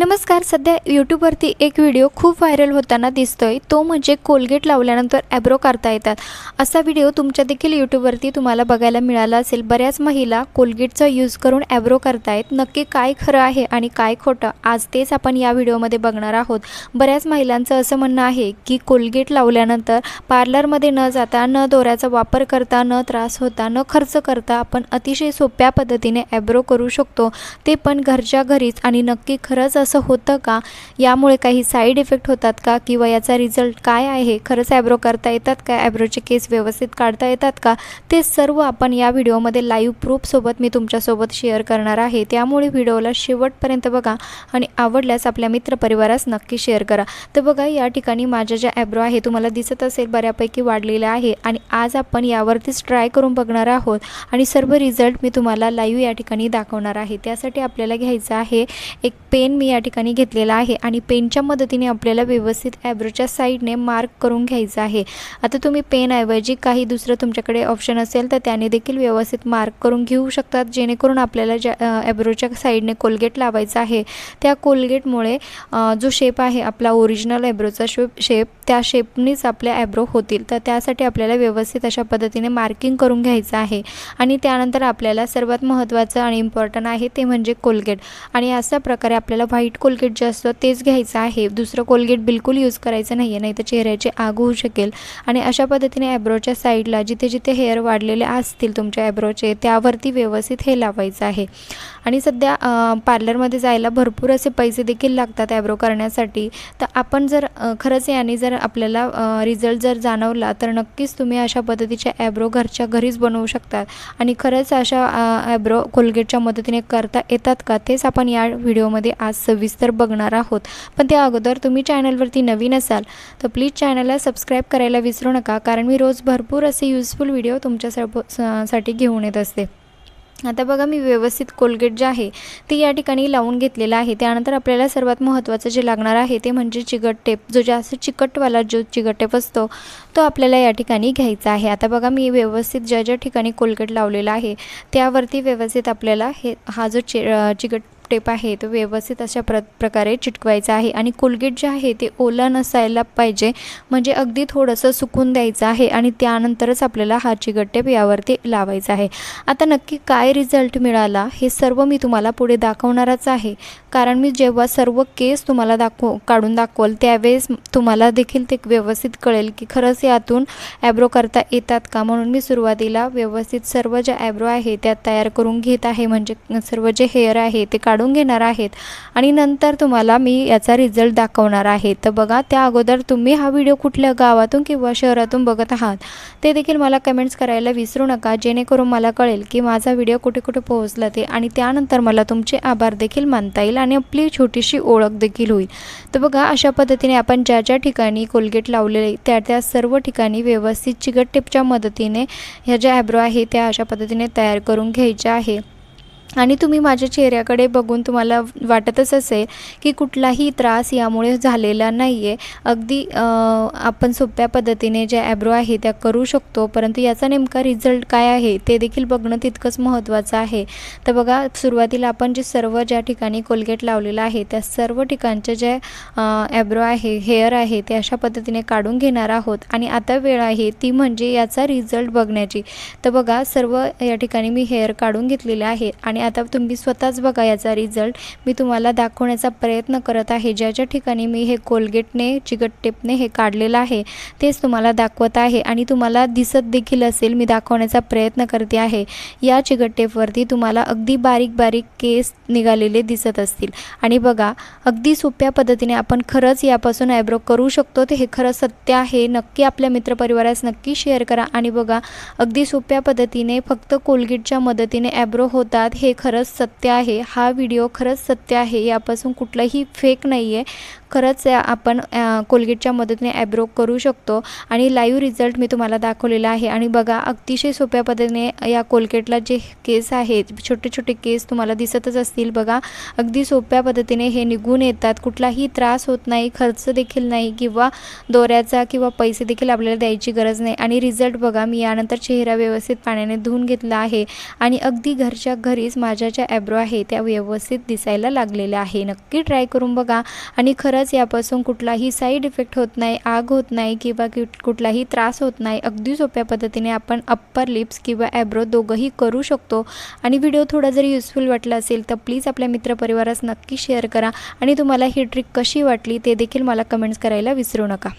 नमस्कार. सध्या यूट्यूबवरती एक व्हिडिओ खूप व्हायरल होताना दिसतोय, तो म्हणजे कोलगेट लावल्यानंतर ॲब्रो करता येतात. असा व्हिडिओ तुमच्या देखील यूट्यूबवरती तुम्हाला बघायला मिळाला असेल. बऱ्याच महिला कोलगेटचा यूज करून ॲब्रो करतायत. नक्की काय खरं आहे आणि काय खोटं, आज तेच आपण या व्हिडिओमध्ये बघणार आहोत. बऱ्याच महिलांचं असं म्हणणं आहे की कोलगेट लावल्यानंतर पार्लरमध्ये न जाता, न दोऱ्याचा वापर करता, न त्रास होता, न खर्च करता आपण अतिशय सोप्या पद्धतीने ॲब्रो करू शकतो, ते पण घरच्या घरीच. आणि नक्की खरंच असं होतं का? यामुळे काही साईड इफेक्ट होतात का? किंवा याचा रिझल्ट काय आहे? खरंच ॲब्रो करता येतात का? ॲब्रोचे केस व्यवस्थित काढता येतात का? ते सर्व आपण या व्हिडिओमध्ये लाईव्ह प्रूफसोबत मी तुमच्यासोबत शेअर करणार आहे. त्यामुळे व्हिडिओला शेवटपर्यंत बघा आणि आवडल्यास आपल्या मित्रपरिवारास नक्की शेअर करा. तर बघा, या ठिकाणी माझ्या ज्या ॲब्रो आहे तुम्हाला दिसत असेल बऱ्यापैकी वाढलेला आहे आणि आज आपण यावरतीच ट्राय करून बघणार आहोत आणि सर्व रिझल्ट मी तुम्हाला लाईव्ह या ठिकाणी दाखवणार आहे. त्यासाठी आपल्याला घ्यायचं आहे एक पेन. मी या ठिकाणी घेतलेला आहे आणि पेनच्या मदतीने आपल्याला व्यवस्थित ॲब्रोच्या साईडने मार्क करून घ्यायचं आहे. आता तुम्ही पेनऐवजी काही दुसरं तुमच्याकडे ऑप्शन असेल तर त्याने देखील व्यवस्थित मार्क करून घेऊ शकतात, जेणेकरून आपल्याला ज्या ॲब्रोच्या साईडने कोलगेट लावायचा आहे त्या कोलगेटमुळे जो शेप आहे आपला ओरिजिनल ॲब्रोचा शेप, त्या शेपनीच आपल्या ॲब्रो होतील. तर त्यासाठी आपल्याला व्यवस्थित अशा पद्धतीने मार्किंग करून घ्यायचं आहे. आणि त्यानंतर आपल्याला सर्वात महत्त्वाचं आणि इम्पॉर्टंट आहे ते म्हणजे कोलगेट. आणि अशा प्रकारे आपल्याला व्हाईट कोलगेट जे असतं तेच घ्यायचं आहे. दुसरं कोलगेट बिलकुल यूज करायचं नाही आहे, नाही तर चेहऱ्याची आग होऊ शकेल. आणि अशा पद्धतीने ॲब्रोच्या साईडला जिथे जिथे हेअर वाढलेले असतील तुमच्या ॲब्रोचे, त्यावरती व्यवस्थित हे लावायचं आहे. आणि सध्या पार्लरमध्ये जायला भरपूर असे पैसे देखील लागतात ॲब्रो करण्यासाठी. तर आपण जर खरंच याने जर आपल्याला रिझल्ट जर जाणवला तर नक्कीच तुम्ही अशा पद्धतीचे ॲब्रो घरच्या घरीच बनवू शकतात. आणि खरंच अशा ॲब्रो कोलगेटच्या मदतीने करता येतात का, तेच आपण या व्हिडिओमध्ये आज सविस्तर बघणार आहोत. पण त्या अगोदर तुम्ही चॅनलवरती नवीन असाल तर प्लीज चॅनलला सबस्क्राईब करायला विसरू नका, कारण मी रोज भरपूर असे यूजफुल व्हिडिओ तुमच्यासाठी घेऊन येत असते. आता बघा, मी व्यवस्थित कोलगेट जे आहे ते या ठिकाणी लावून घेतलेलं आहे. त्यानंतर आपल्याला सर्वात महत्त्वाचं जे लागणार आहे ते म्हणजे चिकट टेप. जो जास्त चिकटवाला जो चिकट टेप असतो तो आपल्याला या ठिकाणी घ्यायचा आहे. आता बघा, मी व्यवस्थित ज्या ज्या ठिकाणी कोलगेट लावलेला आहे त्यावरती व्यवस्थित आपल्याला हा जो चिकट टेप आहे तो व्यवस्थित अशा प्रकारे चिटकवायचा आहे. आणि कोलगेट जे आहे ते ओलं नसायला पाहिजे, म्हणजे अगदी थोडंसं सुकून द्यायचं आहे आणि त्यानंतरच आपल्याला हा चिकट टेप यावरती लावायचा आहे. आता नक्की काय रिझल्ट मिळाला हे सर्व मी तुम्हाला पुढे दाखवणारच आहे, कारण मी जेव्हा सर्व केस तुम्हाला काढून दाखवल त्यावेळेस तुम्हाला देखील ते व्यवस्थित कळेल की खरंच यातून ॲब्रो करता येतात का. म्हणून मी सुरुवातीला व्यवस्थित सर्व ज्या ॲब्रो आहे त्या तयार करून घेत आहे, म्हणजे सर्व जे हेअर आहे ते काढून घेणार आहेत आणि नंतर तुम्हाला मी याचा रिझल्ट दाखवणार आहे. तर बघा, त्या अगोदर तुम्ही हा व्हिडिओ कुठल्या गावातून किंवा शहरातून बघत आहात ते देखील मला कमेंट्स करायला विसरू नका, जेणेकरून मला कळेल की माझा व्हिडिओ कुठे कुठे पोहोचला ते, आणि त्यानंतर मला तुमचे आभार देखील मानता येईल आणि आपली छोटीशी ओळख देखील होईल. तर बघा, अशा पद्धतीने आपण ज्या ज्या ठिकाणी कोलगेट लावलेले त्या सर्व ठिकाणी व्यवस्थित चिकट टेपच्या मदतीने ह्या ज्या ॲब्रो आहे त्या अशा पद्धतीने तयार करून घ्यायच्या आहे. आणि तुम्ही माझ्या चेहऱ्याकडे बघून तुम्हाला वाटतच असेल की कुठलाही त्रास यामुळे झालेला नाही आहे. अगदी आपण सोप्या पद्धतीने ज्या ॲब्रो आहे त्या करू शकतो, परंतु याचा नेमका रिझल्ट काय आहे ते देखील बघणं तितकंच महत्त्वाचं आहे. तर बघा, सुरुवातीला आपण जे सर्व ज्या ठिकाणी कोलगेट लावलेलं आहे त्या सर्व ठिकाणचे जे ॲब्रो आहे, हेअर आहे, ते अशा पद्धतीने काढून घेणार आहोत. आणि आता वेळ आहे ती म्हणजे याचा रिझल्ट बघण्याची. तर बघा, सर्व या ठिकाणी मी हेअर काढून घेतलेले आहे आणि आता तुम्ही स्वतःच बघा याचा रिझल्ट मी तुम्हाला दाखवण्याचा प्रयत्न करत आहे. ज्या ज्या ठिकाणी मी हे कोलगेटने चिकट टेपने हे काढलेलं आहे तेच तुम्हाला दाखवत आहे आणि तुम्हाला दिसत देखील असेल, मी दाखवण्याचा प्रयत्न करते आहे. या चिकट टेपवरती तुम्हाला अगदी बारीक बारीक केस निघालेले दिसत असतील. आणि बघा, अगदी सोप्या पद्धतीने आपण खरंच यापासून ॲब्रो करू शकतो. ते हे खरं सत्य आहे. नक्की आपल्या मित्रपरिवारास नक्की शेअर करा. आणि बघा, अगदी सोप्या पद्धतीने फक्त कोलगेटच्या मदतीने ॲब्रो होतात, हे खरंच सत्य आहे. हा व्हिडिओ खरंच सत्य आहे, यापासून कुठलंही फेक नाही आहे. खरंच आपण कोलगेटच्या मदतीने ॲब्रो करू शकतो आणि लाईव्ह रिझल्ट मी तुम्हाला दाखवलेला आहे. आणि बघा, अतिशय सोप्या पद्धतीने या कोलगेटला जे केस आहेत, छोटे छोटे केस तुम्हाला दिसतच असतील. बघा, अगदी सोप्या पद्धतीने हे निघून येतात, कुठलाही त्रास होत नाही, खर्च देखील नाही किंवा दोऱ्याचा किंवा पैसे देखील आपल्याला द्यायची गरज नाही. आणि रिझल्ट बघा, मी यानंतर चेहरा व्यवस्थित पाण्याने धुवून घेतला आहे आणि अगदी घरच्या घरीच नक्कीच माझ्या ज्या ॲब्रो आहे त्या व्यवस्थित दिसायला लागलेल्या आहे. नक्की ट्राय करून बघा आणि खरंच यापासून कुठलाही साईड इफेक्ट होत नाही, आग होत नाही किंवा कुठलाही त्रास होत नाही. अगदी सोप्या पद्धतीने आपण अप्पर लिप्स किंवा ॲब्रो दोघंही करू शकतो. आणि व्हिडिओ थोडा जरी युजफुल वाटला असेल तर प्लीज आपल्या मित्रपरिवारास नक्की शेअर करा आणि तुम्हाला ही ट्रिक कशी वाटली ते देखील मला कमेंट्स करायला विसरू नका.